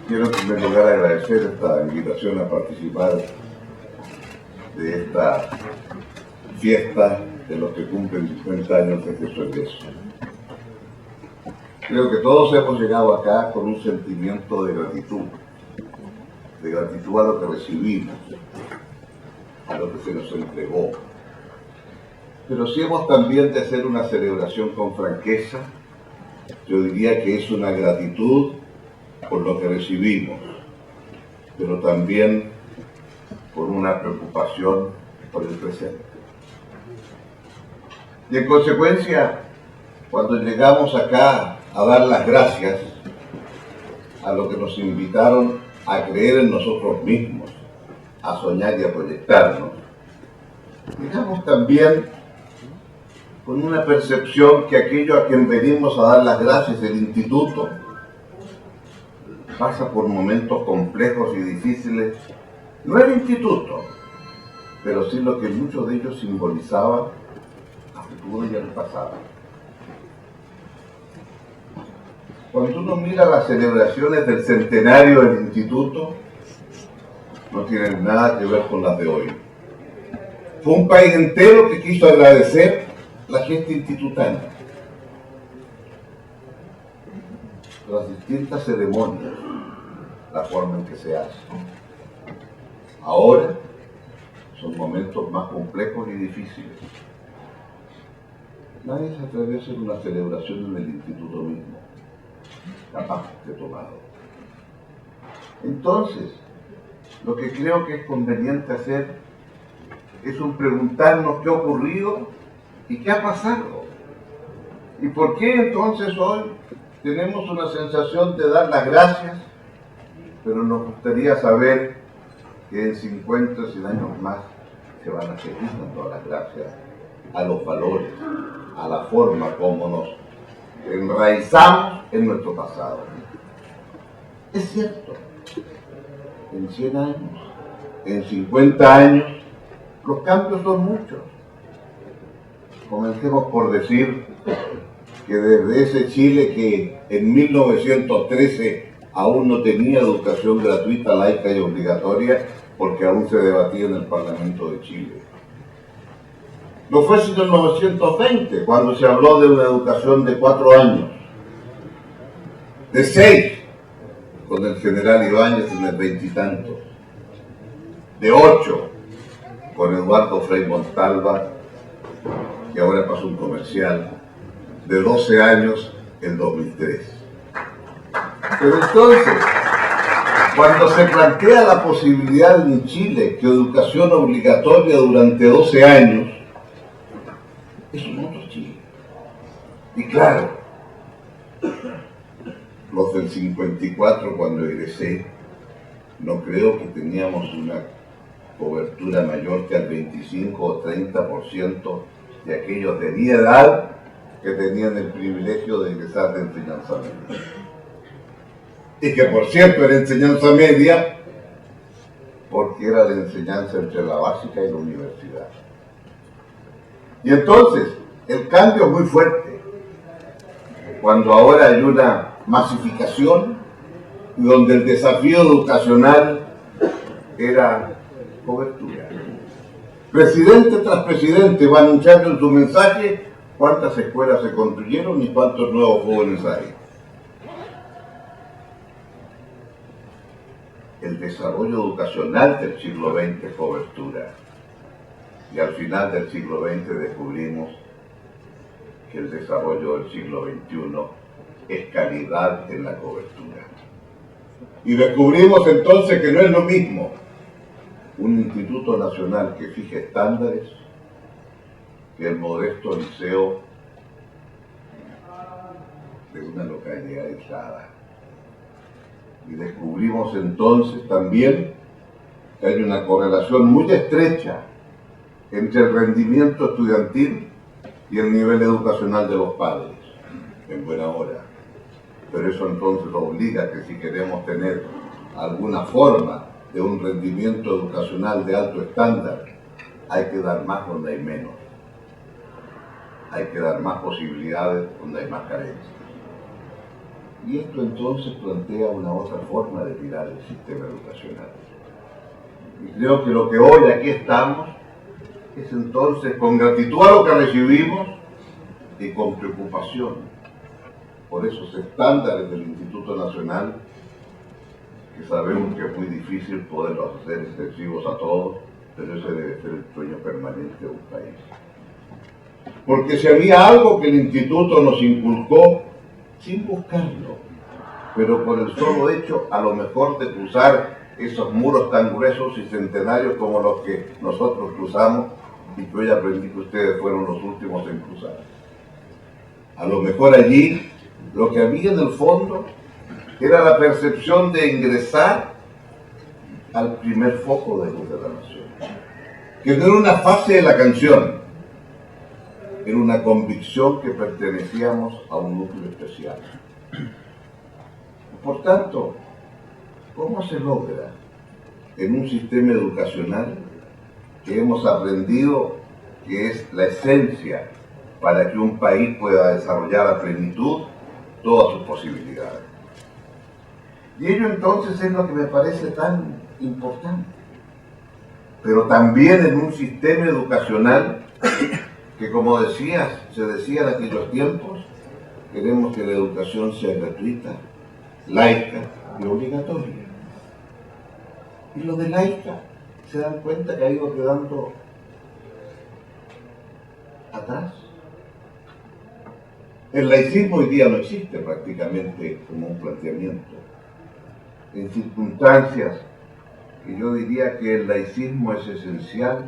Quiero en primer lugar agradecer esta invitación a participar de esta fiesta de los que cumplen 50 años desde su egreso. Creo que todos hemos llegado acá con un sentimiento de gratitud a lo que recibimos, a lo que se nos entregó. Pero si hemos también de hacer una celebración con franqueza, yo diría que es una gratitud por lo que recibimos, pero también por una preocupación por el presente. Y en consecuencia, cuando llegamos acá a dar las gracias a lo que nos invitaron a creer en nosotros mismos, a soñar y a proyectarnos, llegamos también con una percepción que aquello a quien venimos a dar las gracias, el instituto, pasa por momentos complejos y difíciles, no el instituto, pero sí lo que muchos de ellos simbolizaban a futuro y al pasado. Cuando uno mira las celebraciones del centenario del instituto, no tienen nada que ver con las de hoy. Fue un país entero que quiso agradecer la gesta institucional, las distintas ceremonias, la forma en que se hace. Ahora son momentos más complejos y difíciles. Nadie se atreve a hacer una celebración en el instituto mismo, capaz de tomado. Entonces, lo que creo que es conveniente hacer es preguntarnos qué ha ocurrido y qué ha pasado. ¿Y por qué entonces hoy tenemos una sensación de dar las gracias, pero nos gustaría saber que en 50 o 100 años más se van a seguir dando las gracias a los valores, a la forma como nos enraizamos en nuestro pasado? Es cierto, en 100 años, en 50 años, los cambios son muchos. Comencemos por decir que desde ese Chile que en 1913 aún no tenía educación gratuita, laica y obligatoria, porque aún se debatía en el Parlamento de Chile. No fue sino en 1920 cuando se habló de una educación de 4 años, de 6 con el general Ibáñez en el 20 y tantos, de 8 con Eduardo Frei Montalva, que ahora pasó un comercial, de 12 años en 2003. Pero entonces, cuando se plantea la posibilidad en Chile que educación obligatoria durante 12 años, es un otro Chile. Y claro, los del 54 cuando egresé, no creo que teníamos una cobertura mayor que al 25 o 30% de aquellos de mi edad que tenían el privilegio de egresar de enseñanza media. Y que por cierto era enseñanza media porque era la enseñanza entre la básica y la universidad. Y entonces el cambio es muy fuerte cuando ahora hay una masificación y donde el desafío educacional era cobertura. Presidente tras presidente va anunciando en su mensaje cuántas escuelas se construyeron y cuántos nuevos jóvenes hay. El desarrollo educacional del siglo XX es cobertura. Y al final del siglo XX descubrimos que el desarrollo del siglo XXI es calidad en la cobertura. Y descubrimos entonces que no es lo mismo un instituto nacional que fije estándares que el modesto liceo de una localidad aislada. Y descubrimos entonces también que hay una correlación muy estrecha entre el rendimiento estudiantil y el nivel educacional de los padres, en buena hora. Pero eso entonces obliga que si queremos tener alguna forma de un rendimiento educacional de alto estándar, hay que dar más donde hay menos. Hay que dar más posibilidades donde hay más carencias. Y esto entonces plantea una otra forma de mirar el sistema educacional. Y creo que lo que hoy aquí estamos es entonces con gratitud a lo que recibimos y con preocupación por esos estándares del Instituto Nacional, que sabemos que es muy difícil poderlos hacer extensivos a todos, pero ese debe ser el sueño permanente de un país. Porque si había algo que el Instituto nos inculcó, sin buscarlo, pero por el solo hecho, a lo mejor, de cruzar esos muros tan gruesos y centenarios como los que nosotros cruzamos, y que hoy aprendí que ustedes fueron los últimos en cruzar. A lo mejor allí, lo que había en el fondo era la percepción de ingresar al primer foco de luz de la nación, que no era una fase de la canción, era una convicción que pertenecíamos a un núcleo especial. Por tanto, ¿cómo se logra en un sistema educacional que hemos aprendido que es la esencia para que un país pueda desarrollar a plenitud todas sus posibilidades? Y ello entonces es lo que me parece tan importante. Pero también en un sistema educacional que, como decías, se decía en aquellos tiempos, queremos que la educación sea gratuita, laica y obligatoria. Y lo de laica, se dan cuenta que ha ido quedando atrás. El laicismo hoy día no existe prácticamente como un planteamiento. En circunstancias que yo diría que el laicismo es esencial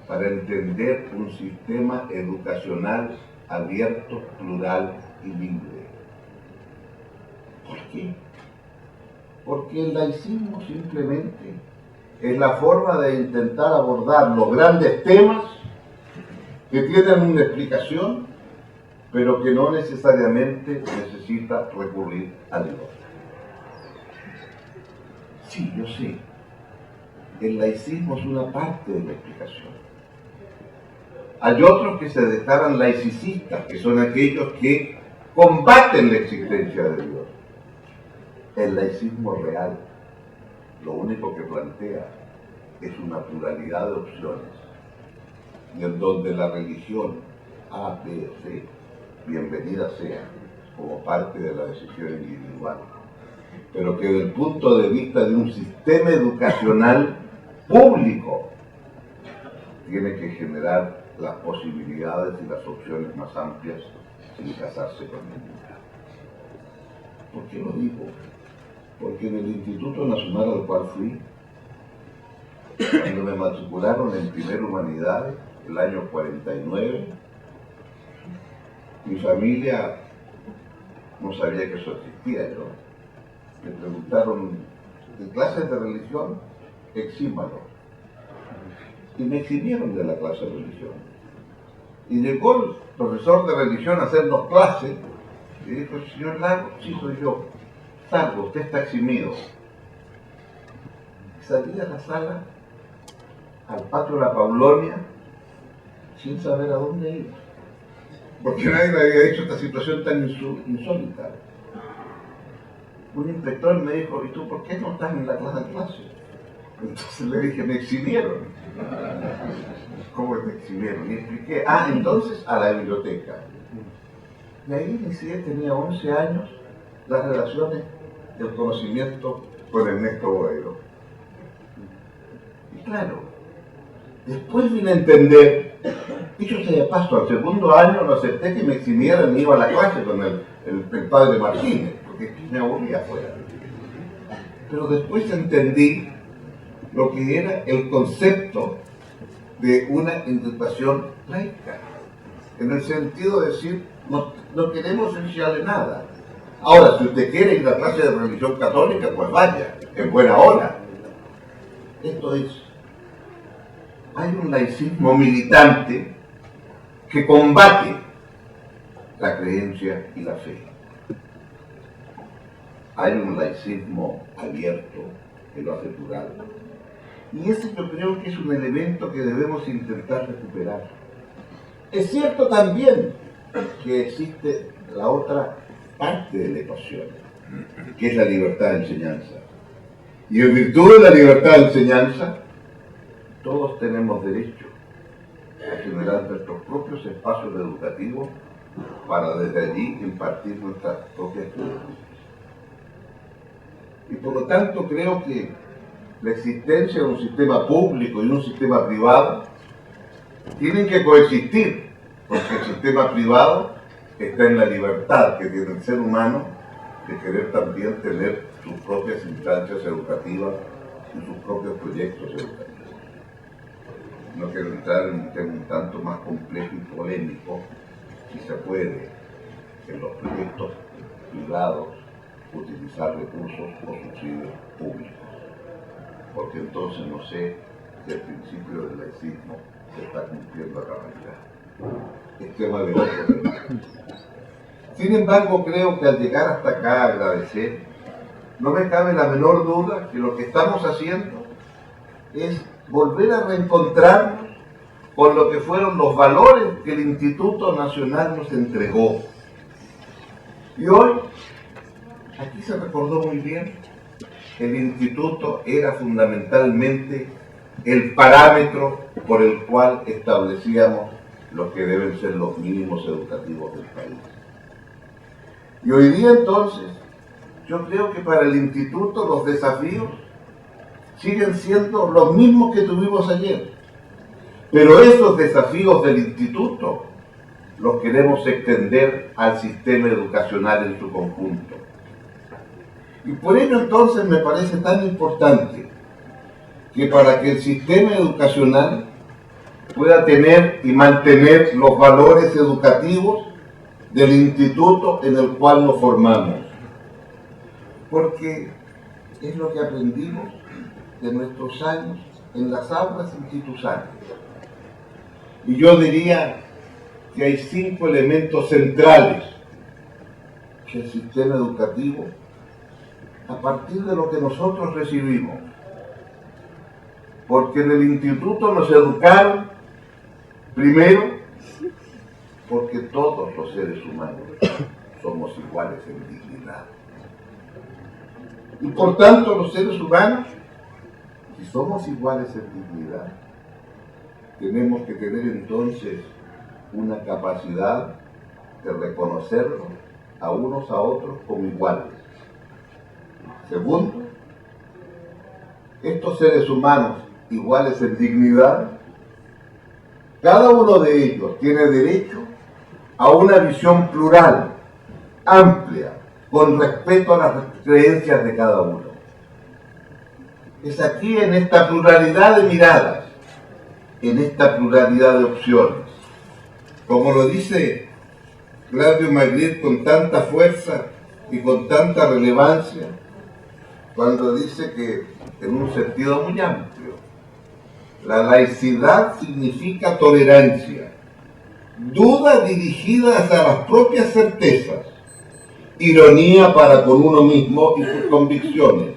para entender un sistema educacional abierto, plural y libre. ¿Por qué? Porque el laicismo simplemente es la forma de intentar abordar los grandes temas que tienen una explicación, pero que no necesariamente necesita recurrir a Dios. Sí, yo sé, el laicismo es una parte de la explicación. Hay otros que se declaran laicistas, que son aquellos que combaten la existencia de Dios. El laicismo real, lo único que plantea es una pluralidad de opciones, y en donde la religión A, B, C, bienvenida sea como parte de la decisión individual, pero que desde el punto de vista de un sistema educacional público tiene que generar las posibilidades y las opciones más amplias sin casarse con ninguna. ¿Por qué lo digo? Porque en el Instituto Nacional al cual fui, cuando me matricularon en Primera Humanidades, el año 49, mi familia no sabía que eso existía. Me preguntaron, ¿de clases de religión? Exímalo. Y me eximieron de la clase de religión. Y llegó el profesor de religión a hacernos clase y dijo, señor Lago, sí soy yo. Salvo, usted está eximido. Y salí a la sala, al patio de la Paulonia, sin saber a dónde ir. Porque nadie me había dicho esta situación tan insólita. Un inspector me dijo, ¿y tú por qué no estás en la clase? Entonces le dije, me eximieron. ¿Cómo me eximieron? Y expliqué, entonces a la biblioteca. Y ahí inicié, tenía 11 años, las relaciones del conocimiento con Ernesto Boero. Y claro, después vine a entender, dicho sea de paso, al segundo año no acepté que me eximieran y iba a la clase con el padre Martínez, porque me aburría afuera. Pero después entendí lo que era el concepto de una educación laica, en el sentido de decir, no queremos enseñarle nada. Ahora, si usted quiere ir a clase de religión católica, pues vaya, en buena hora. Esto es, hay un laicismo militante que combate la creencia y la fe. Hay un laicismo abierto que lo hace plural. Y ese yo creo que es un elemento que debemos intentar recuperar. Es cierto también que existe la otra parte de la ecuación, que es la libertad de enseñanza. Y en virtud de la libertad de enseñanza, todos tenemos derecho a generar nuestros propios espacios educativos para desde allí impartir nuestras propias creencias. Y por lo tanto creo que la existencia de un sistema público y un sistema privado tienen que coexistir, porque el sistema privado está en la libertad que tiene el ser humano de querer también tener sus propias instancias educativas y sus propios proyectos educativos. No quiero entrar en un tema un tanto más complejo y polémico, si se puede, en los proyectos privados, utilizar recursos o subsidios públicos, porque entonces no sé si el principio del laicismo se está cumpliendo a cabalidad. Es tema de otro tema. Sin embargo, creo que al llegar hasta acá a agradecer, no me cabe la menor duda que lo que estamos haciendo es volver a reencontrarnos con lo que fueron los valores que el Instituto Nacional nos entregó. Y hoy, aquí se recordó muy bien, el Instituto era fundamentalmente el parámetro por el cual establecíamos lo que deben ser los mínimos educativos del país. Y hoy día entonces, yo creo que para el Instituto los desafíos siguen siendo los mismos que tuvimos ayer. Pero esos desafíos del Instituto los queremos extender al sistema educacional en su conjunto. Y por ello entonces me parece tan importante que para que el sistema educacional pueda tener y mantener los valores educativos del instituto en el cual nos formamos. Porque es lo que aprendimos de nuestros años en las aulas institucionales. Y yo diría que hay 5 elementos centrales que el sistema educativo, a partir de lo que nosotros recibimos, porque en el instituto nos educaron, primero, porque todos los seres humanos somos iguales en dignidad. Y por tanto los seres humanos, si somos iguales en dignidad, tenemos que tener entonces una capacidad de reconocernos a unos a otros como iguales. Segundo, estos seres humanos iguales en dignidad, cada uno de ellos tiene derecho a una visión plural, amplia, con respeto a las creencias de cada uno. Es aquí, en esta pluralidad de miradas, en esta pluralidad de opciones, como lo dice Claudio Magritte con tanta fuerza y con tanta relevancia, cuando dice que, en un sentido muy amplio, la laicidad significa tolerancia, dudas dirigidas a las propias certezas, ironía para con uno mismo y sus convicciones,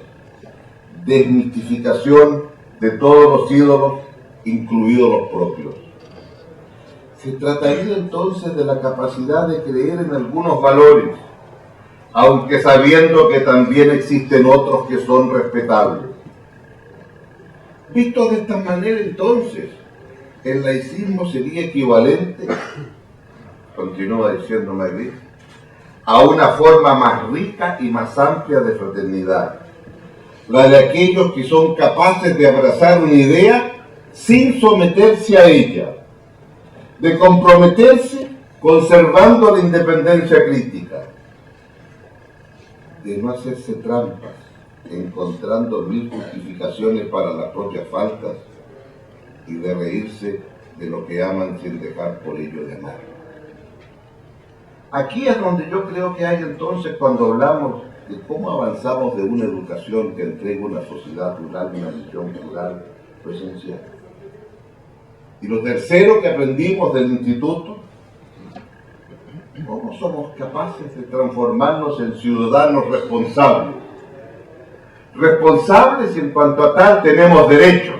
desmitificación de todos los ídolos, incluidos los propios. Se trataría entonces de la capacidad de creer en algunos valores, aunque sabiendo que también existen otros que son respetables. Visto de esta manera, entonces, el laicismo sería equivalente, continúa diciendo Magritte, a una forma más rica y más amplia de fraternidad, la de aquellos que son capaces de abrazar una idea sin someterse a ella, de comprometerse conservando la independencia crítica, de no hacerse trampas, encontrando 1000 justificaciones para las propias faltas y de reírse de lo que aman sin dejar por ello de amar. Aquí es donde yo creo que hay entonces, cuando hablamos de cómo avanzamos de una educación que entrega una sociedad plural, una visión plural, lo esencial. Y lo tercero que aprendimos del instituto, cómo somos capaces de transformarnos en ciudadanos responsables. Responsables y en cuanto a tal tenemos derechos,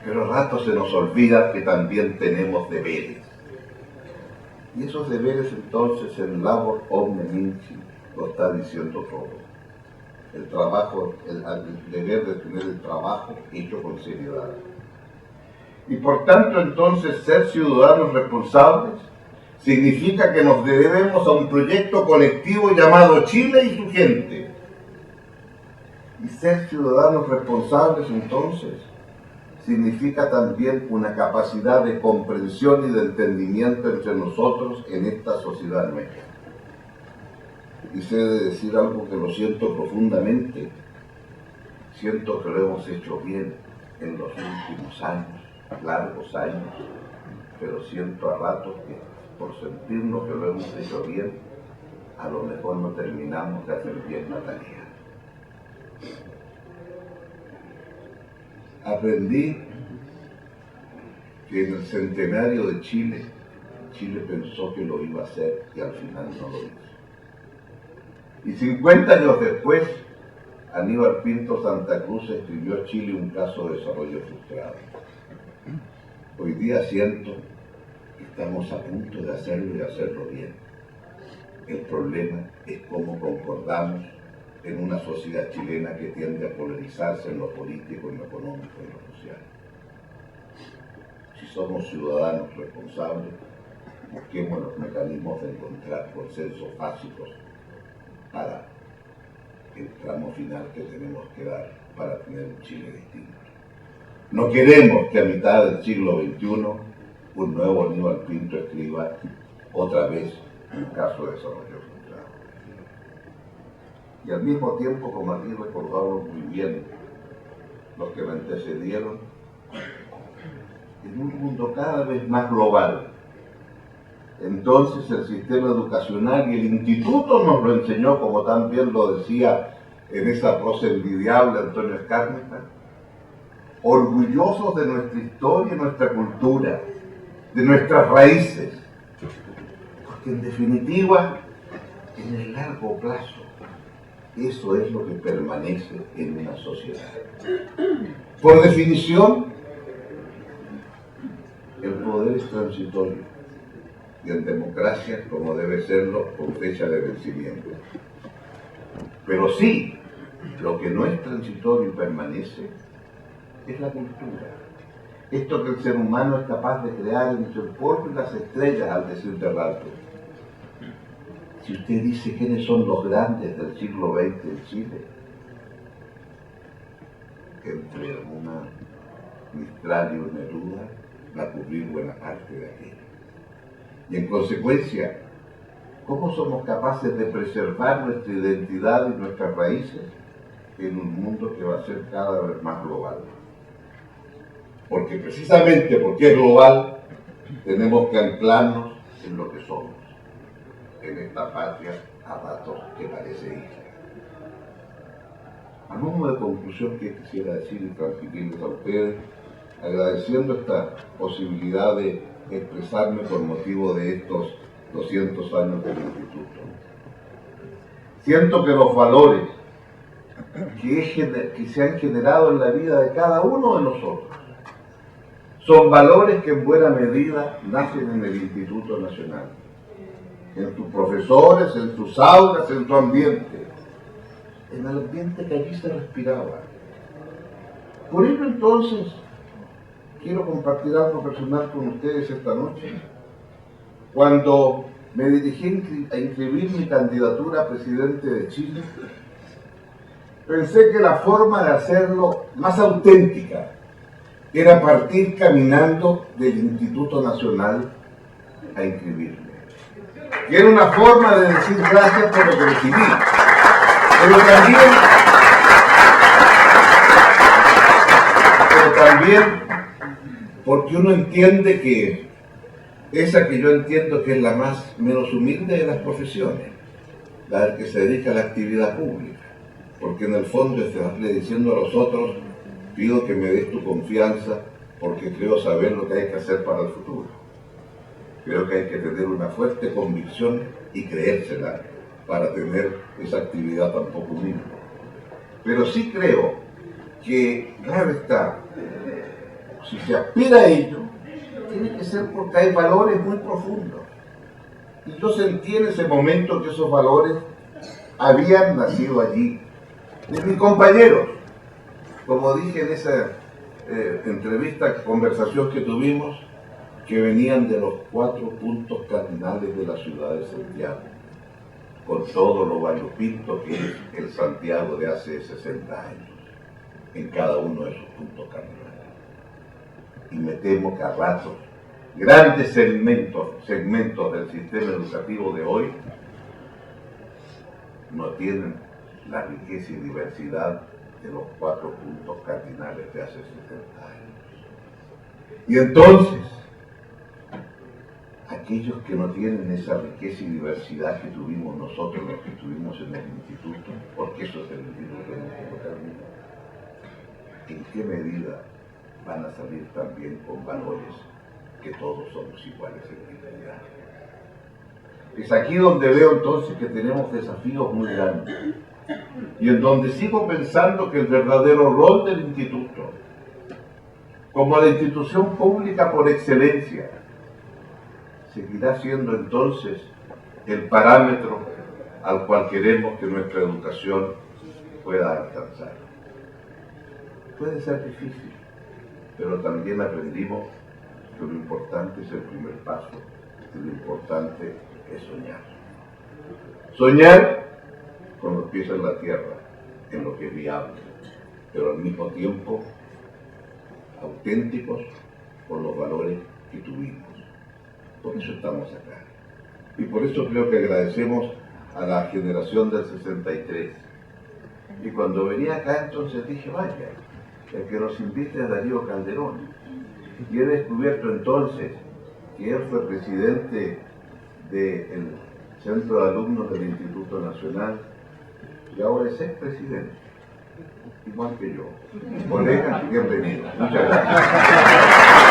pero a ratos se nos olvida que también tenemos deberes. Y esos deberes entonces el labor omne minci lo está diciendo todo. El trabajo, el deber de tener el trabajo hecho con seriedad. Y por tanto entonces ser ciudadanos responsables significa que nos debemos a un proyecto colectivo llamado Chile y su gente. Y ser ciudadanos responsables entonces significa también una capacidad de comprensión y de entendimiento entre nosotros en esta sociedad nuestra. Y sé de decir algo que lo siento profundamente. Siento que lo hemos hecho bien en los últimos años, largos años, pero siento a ratos que por sentirnos que lo hemos hecho bien, a lo mejor no terminamos de hacer bien la tarea. Aprendí que en el centenario de Chile, Chile pensó que lo iba a hacer y al final no lo hizo. Y 50 años después, Aníbal Pinto Santa Cruz escribió Chile un caso de desarrollo frustrado. Hoy día siento que estamos a punto de hacerlo y hacerlo bien. El problema es cómo concordamos en una sociedad chilena que tiende a polarizarse en lo político, en lo económico, en lo social. Si somos ciudadanos responsables, busquemos los mecanismos de encontrar consensos básicos para el tramo final que tenemos que dar para tener un Chile distinto. No queremos que a mitad del siglo XXI un nuevo Aníbal Pinto escriba otra vez un caso de desarrollo frustrado. Y al mismo tiempo, como aquí recordamos muy bien los que me antecedieron, en un mundo cada vez más global, entonces el sistema educacional y el instituto nos lo enseñó, como tan bien lo decía en esa prosa envidiable Antonio Escármeta, orgullosos de nuestra historia y nuestra cultura, de nuestras raíces, porque en definitiva, en el largo plazo, eso es lo que permanece en una sociedad. Por definición, el poder es transitorio y en democracia, como debe serlo, con fecha de vencimiento. Pero sí, lo que no es transitorio y permanece es la cultura. Esto que el ser humano es capaz de crear entre el polvo y las estrellas, al decir de rato. Si usted dice quiénes son los grandes del siglo XX en Chile, entre una Mistral y una Neruda, va a cubrir buena parte de aquello. Y en consecuencia, ¿cómo somos capaces de preservar nuestra identidad y nuestras raíces en un mundo que va a ser cada vez más global? Porque precisamente porque es global, tenemos que anclarnos en lo que somos, en esta patria a ratos que parece isla. A modo de conclusión que quisiera decir y transmitirles a ustedes, agradeciendo esta posibilidad de expresarme por motivo de estos 200 años del Instituto. Siento que los valores que se han generado en la vida de cada uno de nosotros son valores que en buena medida nacen en el Instituto Nacional, en tus profesores, en tus aulas, en tu ambiente, en el ambiente que allí se respiraba. Por ello entonces, quiero compartir algo personal con ustedes esta noche. Cuando me dirigí a inscribir mi candidatura a presidente de Chile, pensé que la forma de hacerlo más auténtica era partir caminando del Instituto Nacional a inscribirme. Que era una forma de decir gracias por lo que recibí, pero también porque uno entiende que esa que yo entiendo que es la menos humilde de las profesiones, la del que se dedica a la actividad pública, porque en el fondo es darle diciendo a los otros, pido que me des tu confianza porque creo saber lo que hay que hacer para el futuro. Creo que hay que tener una fuerte convicción y creérsela para tener esa actividad tan poco humilde. Pero sí creo que, claro está, si se aspira a ello, tiene que ser porque hay valores muy profundos. Y yo sentí en ese momento que esos valores habían nacido allí, de mis compañeros. Como dije en esa entrevista, conversación que tuvimos, que venían de los 4 puntos cardinales de la ciudad de Santiago, con todo lo variopinto que es el Santiago de hace 60 años, en cada uno de esos puntos cardinales. Y me temo que a ratos, grandes segmentos del sistema educativo de hoy no tienen la riqueza y diversidad de los 4 puntos cardinales de hace 70 años. Y entonces, aquellos que no tienen esa riqueza y diversidad que tuvimos nosotros, los que estuvimos en el instituto, porque eso es el instituto de nuestro camino, ¿en qué medida van a salir también con valores que todos somos iguales en dignidad? Es aquí donde veo entonces que tenemos desafíos muy grandes y en donde sigo pensando que el verdadero rol del instituto, como la institución pública por excelencia, seguirá siendo entonces el parámetro al cual queremos que nuestra educación pueda alcanzar. Puede ser difícil, pero también aprendimos que lo importante es el primer paso y lo importante es soñar. Soñar con los pies en la tierra, en lo que es viable, pero al mismo tiempo auténticos con los valores que tuvimos. Por eso estamos acá. Y por eso creo que agradecemos a la generación del 63. Y cuando venía acá entonces dije, vaya, el que nos invite a Darío Calderón. Y he descubierto entonces que él fue presidente del Centro de Alumnos del Instituto Nacional y ahora es expresidente, igual que yo. Colega, bienvenido. Muchas gracias.